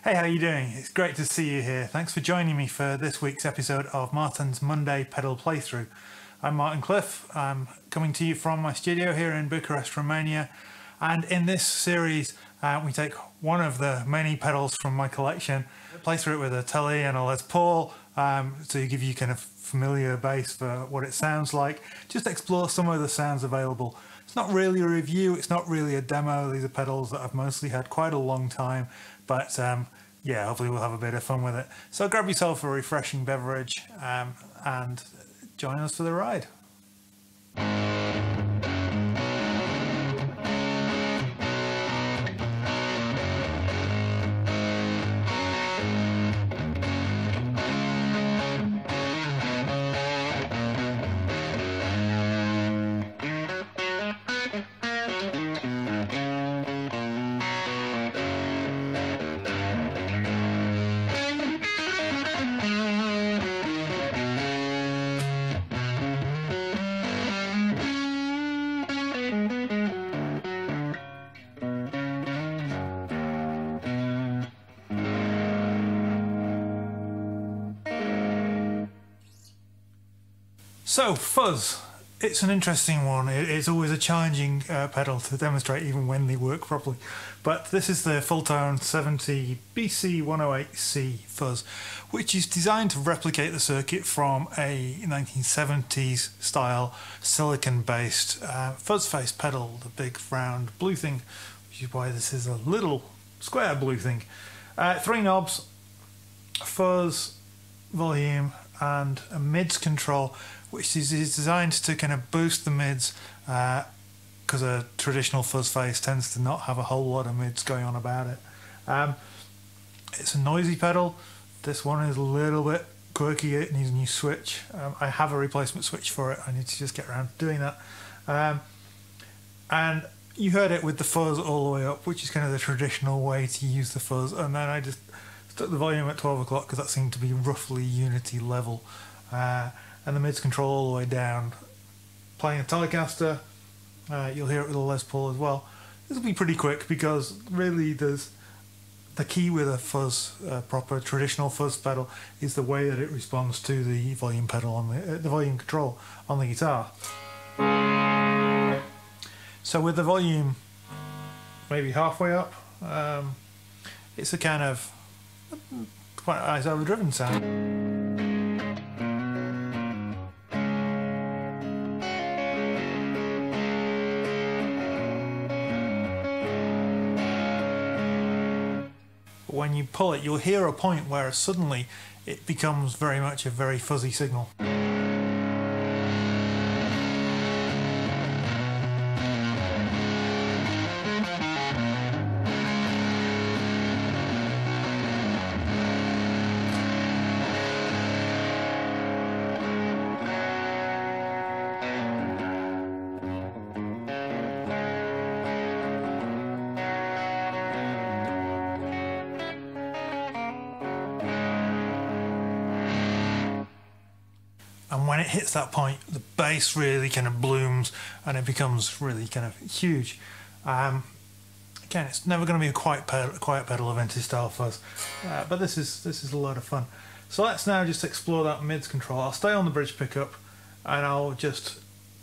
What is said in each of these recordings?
Hey, how you doing? It's great to see you here. Thanks for joining me for this week's episode of Martin's Monday Pedal Playthrough. I'm Martin Cliff. I'm coming to you from my studio here in Bucharest, Romania. And in this series, we take one of the many pedals from my collection, play through it with a Tele and a Les Paul, to give you kind of familiar base for what it sounds like. Just explore some of the sounds available. It's not really a review, it's not really a demo. These are pedals that I've mostly had quite a long time, but yeah, hopefully we'll have a bit of fun with it. So grab yourself a refreshing beverage and join us for the ride. So, fuzz. It's an interesting one. It's always a challenging pedal to demonstrate even when they work properly. But this is the Fulltone 70BC-108C Fuzz, which is designed to replicate the circuit from a 1970s style silicon-based FuzzFace pedal, the big round blue thing, which is why this is a little square blue thing. 3 knobs, fuzz, volume, and a mids control, which is designed to kind of boost the mids, because a traditional FuzzFace tends to not have a whole lot of mids going on about it. It's a noisy pedal. This one is a little bit quirky. It needs a new switch. I have a replacement switch for it. I need to just get around to doing that. And you heard it with the fuzz all the way up, which is kind of the traditional way to use the fuzz. And then I just stuck the volume at 12 o'clock because that seemed to be roughly unity level. And the mids control all the way down. Playing a Telecaster, you'll hear it with a Les Paul as well. This will be pretty quick because really there's the key with a fuzz, proper traditional fuzz pedal, is the way that it responds to the volume pedal on the volume control on the guitar. So with the volume maybe halfway up, it's a kind of quite nice overdriven sound. When you pull it, you'll hear a point where suddenly it becomes very much a very fuzzy signal. And when it hits that point, the bass really kind of blooms and it becomes really kind of huge. Again, it's never going to be a quiet pedal of vintage style fuzz, but this is a lot of fun. So let's now just explore that mids control. I'll stay on the bridge pickup and I'll just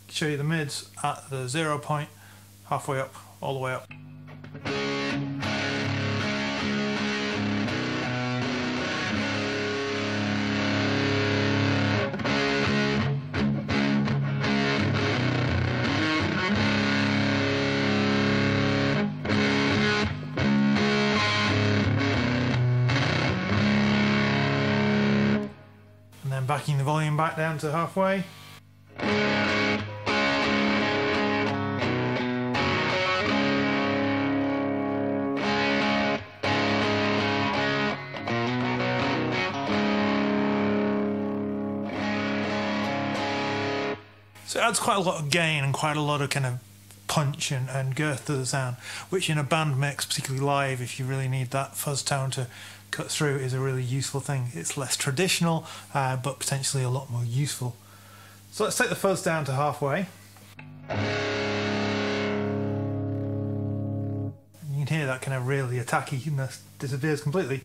show you the mids at the 0 point, halfway up, all the way up. Backing the volume back down to halfway. So it adds quite a lot of gain and quite a lot of kind of punch and girth to the sound, which in a band mix, particularly live, if you really need that fuzz tone to cut through, is a really useful thing. It's less traditional, but potentially a lot more useful. So let's take the fuzz down to halfway. You can hear that kind of really attackiness disappears completely.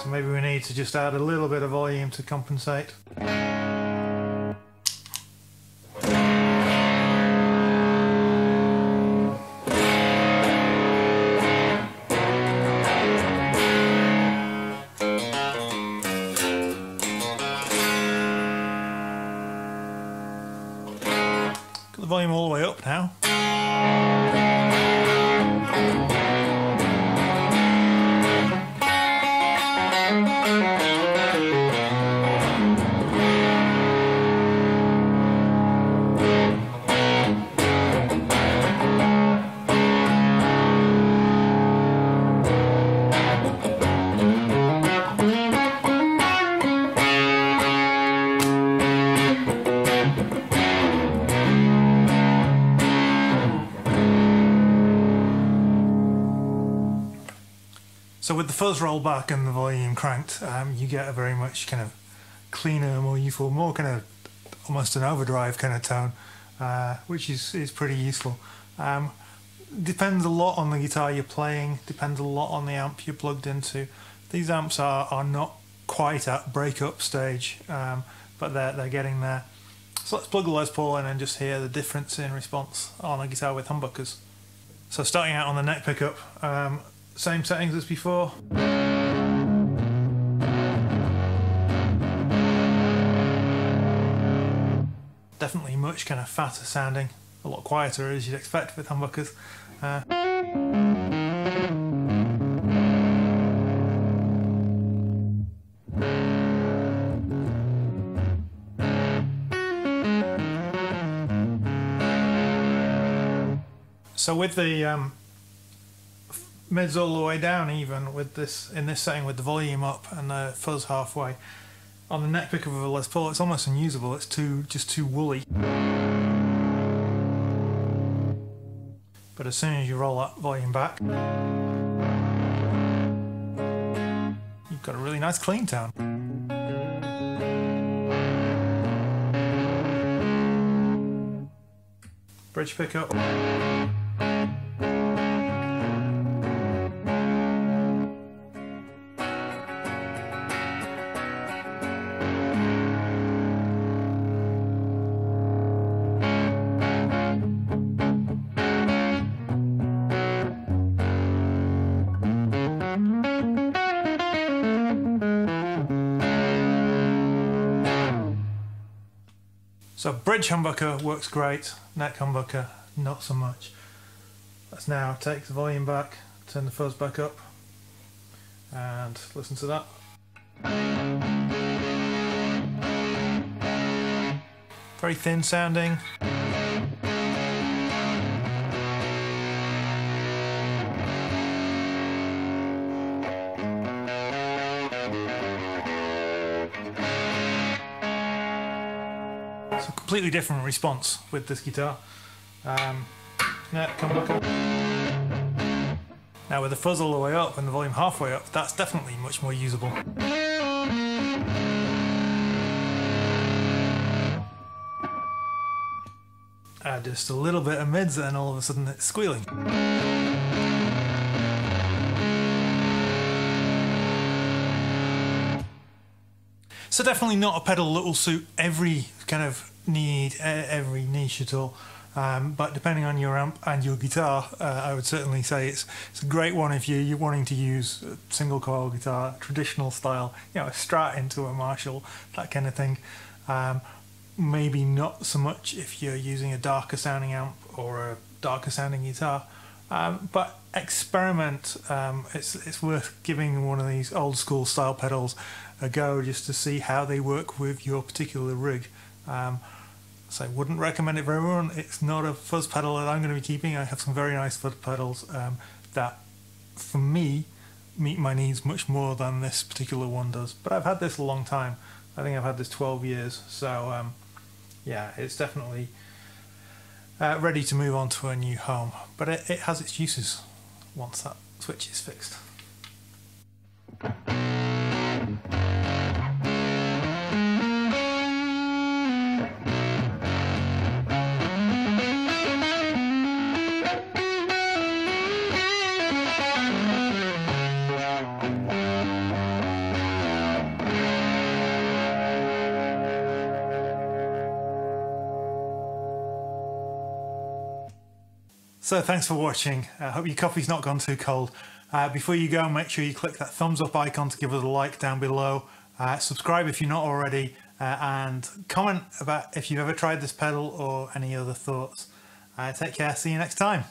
So maybe we need to just add a little bit of volume to compensate. Got the volume all the way up now. So with the fuzz rolled back and the volume cranked, you get a very much kind of cleaner, more youthful, more kind of almost an overdrive kind of tone, which is pretty useful. Depends a lot on the guitar you're playing, depends a lot on the amp you're plugged into. These amps are not quite at breakup stage, but they're getting there. So let's plug the Les Paul in and just hear the difference in response on a guitar with humbuckers. So starting out on the neck pickup, same settings as before. Definitely much kind of fatter sounding, a lot quieter as you'd expect with humbuckers. So with the mids all the way down, even with this in this setting with the volume up and the fuzz halfway, on the neck pickup of a Les Paul it's almost unusable. It's just too woolly. But as soon as you roll that volume back, you've got a really nice clean tone. Bridge pickup. So bridge humbucker works great, neck humbucker not so much. Let's now take the volume back, turn the fuzz back up, and listen to that. Very thin sounding. It's a completely different response with this guitar. Humbucker. Now with the fuzz all the way up and the volume halfway up, that's definitely much more usable. Add just a little bit of mids and all of a sudden it's squealing. So definitely not a pedal that will suit every kind of need, every niche at all. But depending on your amp and your guitar, I would certainly say it's a great one if you're wanting to use a single coil guitar, traditional style, you know, a Strat into a Marshall, that kind of thing. Maybe not so much if you're using a darker sounding amp or a darker sounding guitar. But experiment. It's worth giving one of these old school style pedals a go just to see how they work with your particular rig. So I wouldn't recommend it for everyone. It's not a fuzz pedal that I'm going to be keeping. I have some very nice fuzz pedals that, for me, meet my needs much more than this particular one does. But I've had this a long time. I think I've had this 12 years. So yeah, it's definitely ready to move on to a new home. But it has its uses once that switch is fixed. So thanks for watching. I hope your coffee's not gone too cold. Before you go, make sure you click that thumbs up icon to give us a like down below. Subscribe if you're not already, and comment about if you've ever tried this pedal or any other thoughts. Take care, see you next time.